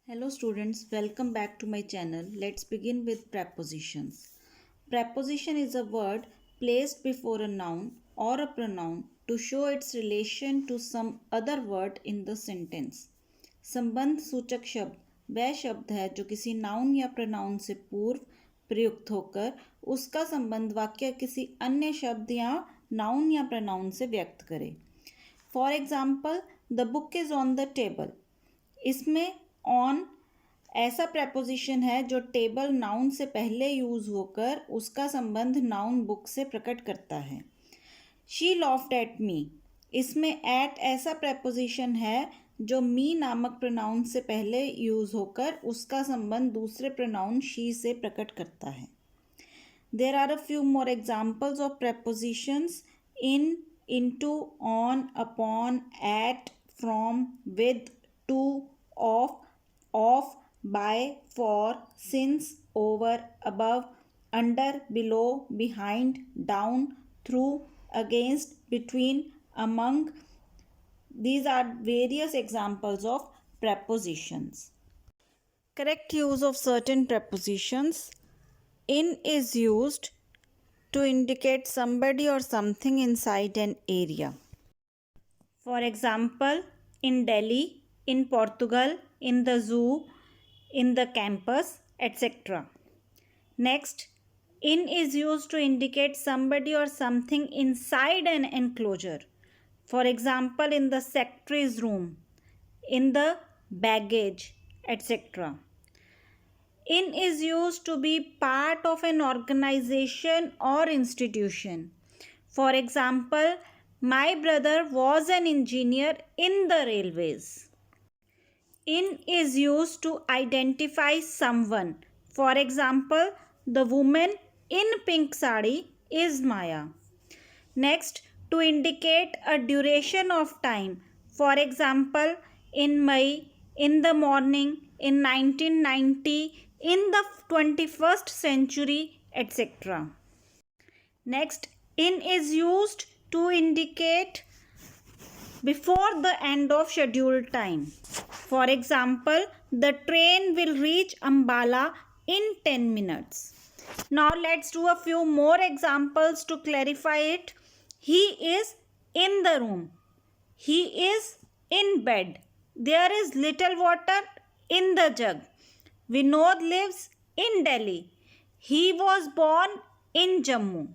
Hello students, welcome back to my channel. Let's begin with prepositions. Preposition is a word placed before a noun or a pronoun to show its relation to some other word in the sentence. संबंध सूचक शब्द वह शब्द है जो किसी noun या pronoun से पूर्व प्रयुक्त होकर उसका संबंध वाक्य किसी अन्य शब्द या नाउन या प्रोनाउन से व्यक्त करे. For example, the book is on the table. इसमें ऑन ऐसा preposition है जो टेबल नाउन से पहले यूज होकर उसका संबंध नाउन बुक से प्रकट करता है. She laughed at me. इसमें एट ऐसा preposition है जो मी नामक प्रोनाउन से पहले यूज होकर उसका संबंध दूसरे प्रोनाउन शी से प्रकट करता है. There are a few more examples of prepositions in, into, on, upon, at, from, with, to, of, by, for, since, over, above, under, below, behind, down, through, against, between, among. These are various examples of prepositions. Correct use of certain prepositions. In is used to indicate somebody or something inside an area. For example, in Delhi, in Portugal, in the zoo, in the campus, etc. Next, in is used to indicate somebody or something inside an enclosure. For example, in the secretary's room, in the baggage, etc. In is used to be part of an organization or institution. For example, my brother was an engineer in the railways. In is used to identify someone. For example, the woman in pink sari is Maya. Next, to indicate a duration of time. For example, in May, in the morning, in 1990, in the 21st century, etc. Next, in is used to indicate before the end of scheduled time. For example, the train will reach Ambala in 10 minutes. Now let's do a few more examples to clarify it. He is in the room. He is in bed. There is little water in the jug. Vinod lives in Delhi. He was born in Jammu.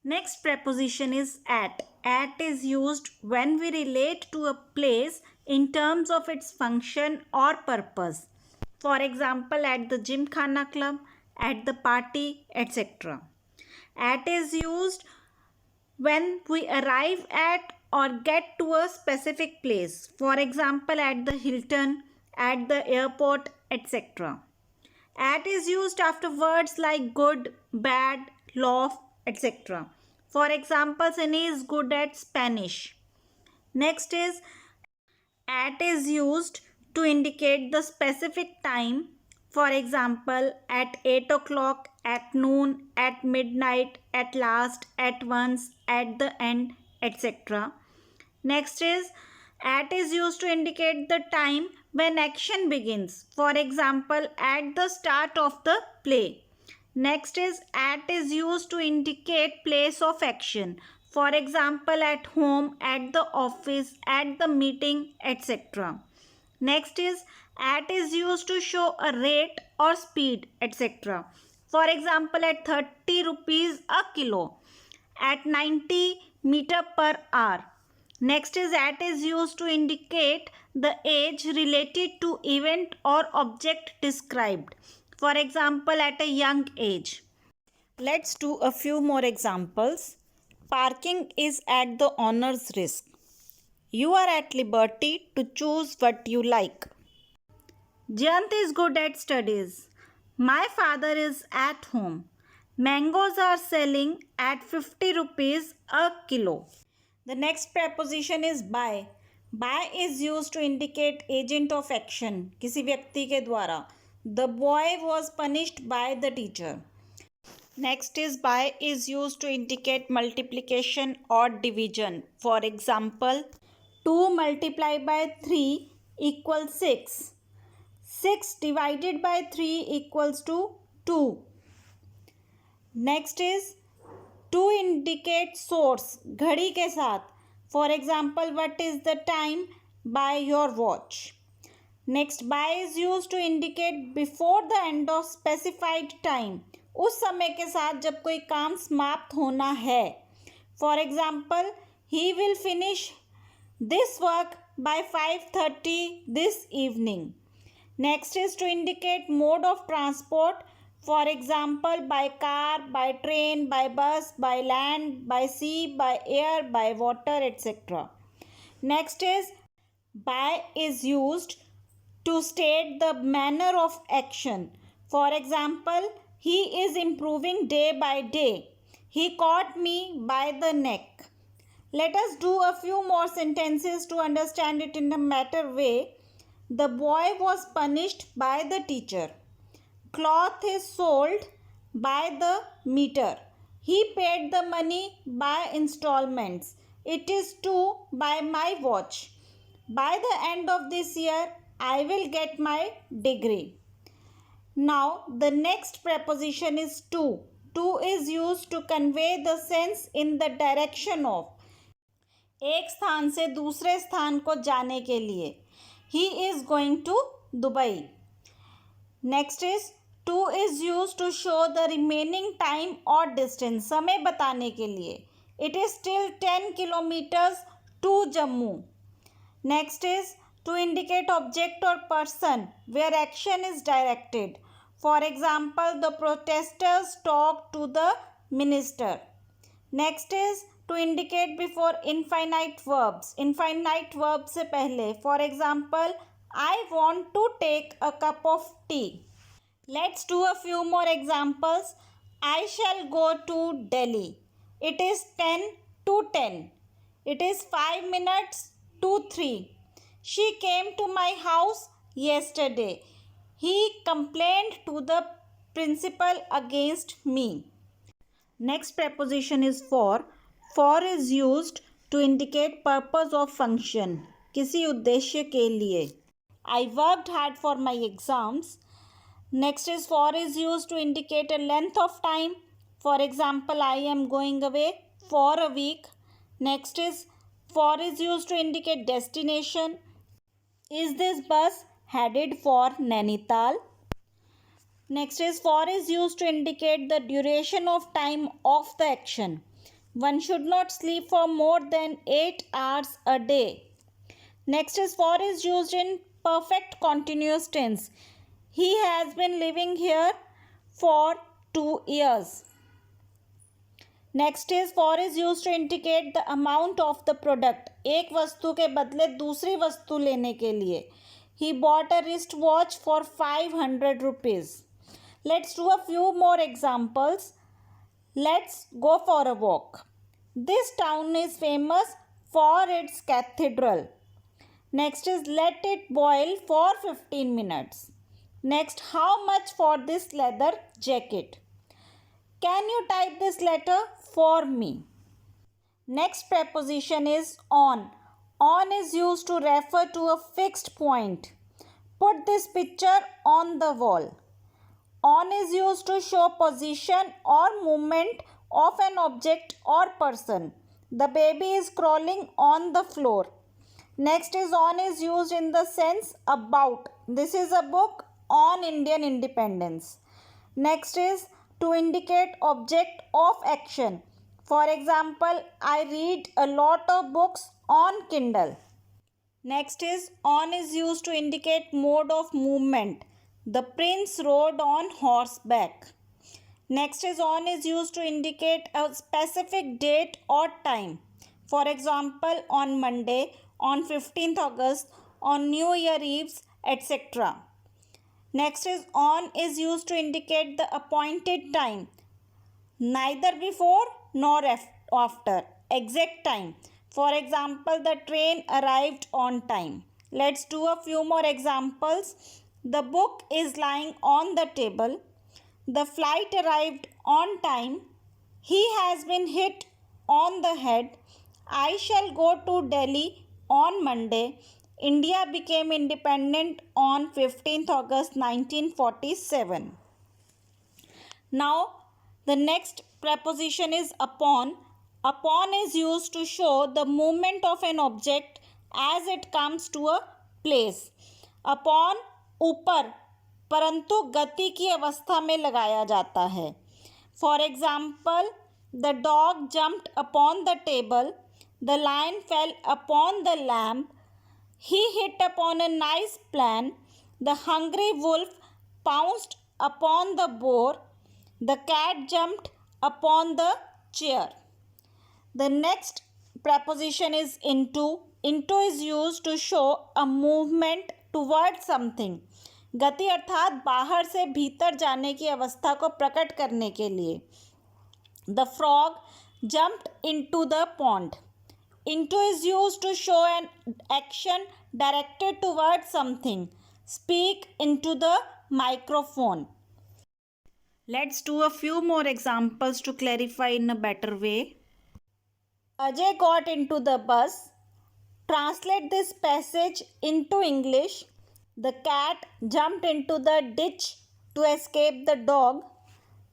Next preposition is at. At is used when we relate to a place in terms of its function or purpose. For example, at the Gymkhana club, at the party, etc. At is used when we arrive at or get to a specific place. For example, at the Hilton, at the airport, etc. At is used after words like good, bad, love, etc. For example, Sunny is good at Spanish. Next is at is used to indicate the specific time. For example, at 8 o'clock, at noon, at midnight, at last, at once, at the end, etc. Next is at is used to indicate the time when action begins. For example, at the start of the play. Next is at is used to indicate place of action. For example, at home, at the office, at the meeting, etc. Next is at is used to show a rate or speed, etc. For example, at 30 rupees a kilo, at 90 meter per hour. Next is at is used to indicate the age related to event or object described. For example, at a young age. Let's do a few more examples. Parking is at the owner's risk. You are at liberty to choose what you like. Jayant is good at studies. My father is at home. Mangoes are selling at 50 rupees a kilo. The next preposition is by. By is used to indicate agent of action, किसी व्यक्ति के द्वारा. The boy was punished by the teacher. Next is by is used to indicate multiplication or division. For example, 2 multiplied by 3 equals 6. 6 divided by 3 equals to 2. Next is to indicate source, घड़ी के साथ. For example, what is the time? By your watch. Next, by is used to indicate before the end of specified time. उस समय के साथ जब कोई काम समाप्त होना है. For example, he will finish this work by 5:30 this evening. Next is to indicate mode of transport. For example, by car, by train, by bus, by land, by sea, by air, by water, etc. Next is by is used to state the manner of action. For example, he is improving day by day. He caught me by the neck. Let us do a few more sentences to understand it in a better way. The boy was punished by the teacher. Cloth is sold by the meter. He paid the money by installments. It is to buy my watch. By the end of this year, I will get my degree. Now, the next preposition is to. To is used to convey the sense in the direction of. एक स्थान से दूसरे स्थान को जाने के लिए. He is going to Dubai. Next is to is used to show the remaining time or distance. समय बताने के लिए. It is still 10 kilometers to Jammu. Next is to indicate object or person where action is directed. For example, the protesters talked to the minister. Next is to indicate before infinite verbs. Infinite verbs से पहले. For example, I want to take a cup of tea. Let's do a few more examples. I shall go to Delhi. It is 10 to 10. It is 5 minutes to 3. She came to my house yesterday. He complained to the principal against me. Next preposition is for. For is used to indicate purpose of function. किसी उद्देश्य के लिए. I worked hard for my exams. Next is for is used to indicate a length of time. For example, I am going away for a week. Next is for is used to indicate destination. Is this bus headed for Nainital? Next is for is used to indicate the duration of time of the action. One should not sleep for more than 8 hours a day. Next is for is used in perfect continuous tense. He has been living here for 2 years. Next is for is used to indicate the amount of the product. एक वस्तु के बदले दूसरी वस्तु लेने के लिए. He bought a wristwatch for 500 rupees. Let's do a few more examples. Let's go for a walk. This town is famous for its cathedral. Next is let it boil for 15 minutes. Next, how much for this leather jacket? Can you type this letter for me? Next preposition is on. On is used to refer to a fixed point. Put this picture on the wall. On is used to show position or movement of an object or person. The baby is crawling on the floor. Next is on is used in the sense about. This is a book on Indian independence. Next is to indicate object of action. For example, I read a lot of books on Kindle. Next is on is used to indicate mode of movement. The prince rode on horseback. Next is on is used to indicate a specific date or time. For example, on Monday, on 15th August, on New Year Eve, etc. Next is on is used to indicate the appointed time. Neither before nor after. Exact time. For example, the train arrived on time. Let's do a few more examples. The book is lying on the table. The flight arrived on time. He has been hit on the head. I shall go to Delhi on Monday. India became independent on 15th August 1947. Now, the next preposition is upon. Upon is used to show the movement of an object as it comes to a place. Upon ऊपर परंतु गति की अवस्था में लगाया जाता है. For example, the dog jumped upon the table. The lion fell upon the lamp. He hit upon a nice plan. The hungry wolf pounced upon the boar. The cat jumped upon the chair. The next preposition is into. Into is used to show a movement towards something. गति अर्थात बाहर से भीतर जाने की अवस्था को प्रकट करने के लिए. The frog jumped into the pond. Into is used to show an action directed towards something. Speak into the microphone. Let's do a few more examples to clarify in a better way. Ajay got into the bus. Translate this passage into English. The cat jumped into the ditch to escape the dog.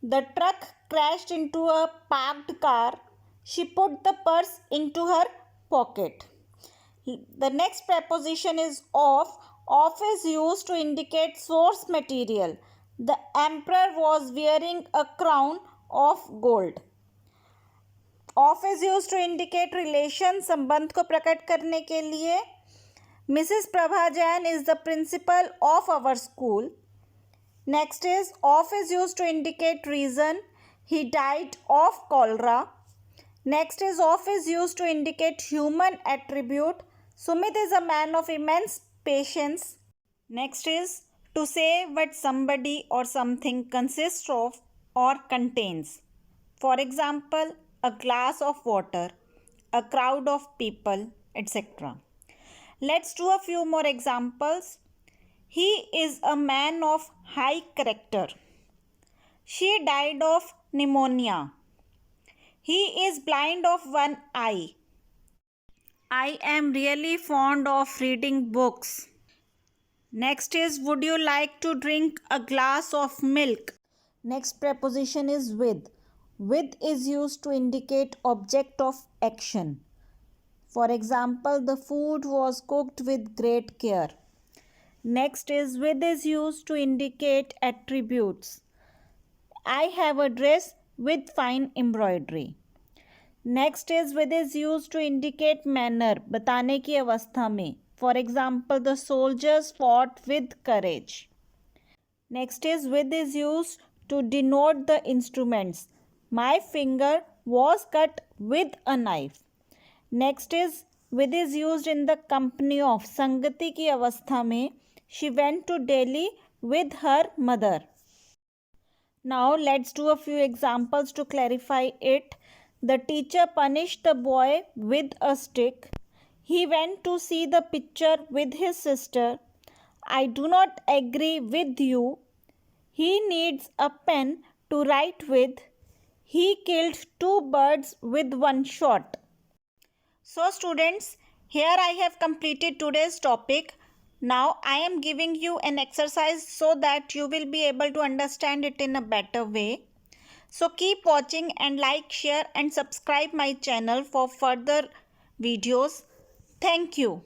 The truck crashed into a parked car. She put the purse into her pocket. The next preposition is of. Of is used to indicate source material. The emperor was wearing a crown of gold. Of is used to indicate relation, संबंध को प्रकट करने के लिए. Mrs. Prabha Jain is the principal of our school. Next is of is used to indicate reason. He died of cholera. Next is of is used to indicate human attribute. Sumit is a man of immense patience. Next is to say what somebody or something consists of or contains. For example, a glass of water, a crowd of people, etc. Let's do a few more examples. He is a man of high character. She died of pneumonia. He is blind of one eye. I am really fond of reading books. Next is, would you like to drink a glass of milk? Next preposition is with. With is used to indicate object of action. For example, the food was cooked with great care. Next is with is used to indicate attributes. I have a dress with fine embroidery. Next is with is used to indicate manner, बताने की अवस्था में. For example, the soldiers fought with courage. Next is with is used to denote the instruments. My finger was cut with a knife. Next is with is used in the company of, संगति की अवस्था में. She went to Delhi with her mother. Now let's do a few examples to clarify it. The teacher punished the boy with a stick. He went to see the picture with his sister. I do not agree with you. He needs a pen to write with. He killed 2 birds with 1 shot. So students, here I have completed today's topic. Now I am giving you an exercise so that you will be able to understand it in a better way. So keep watching and like, share and subscribe my channel for further videos. Thank you.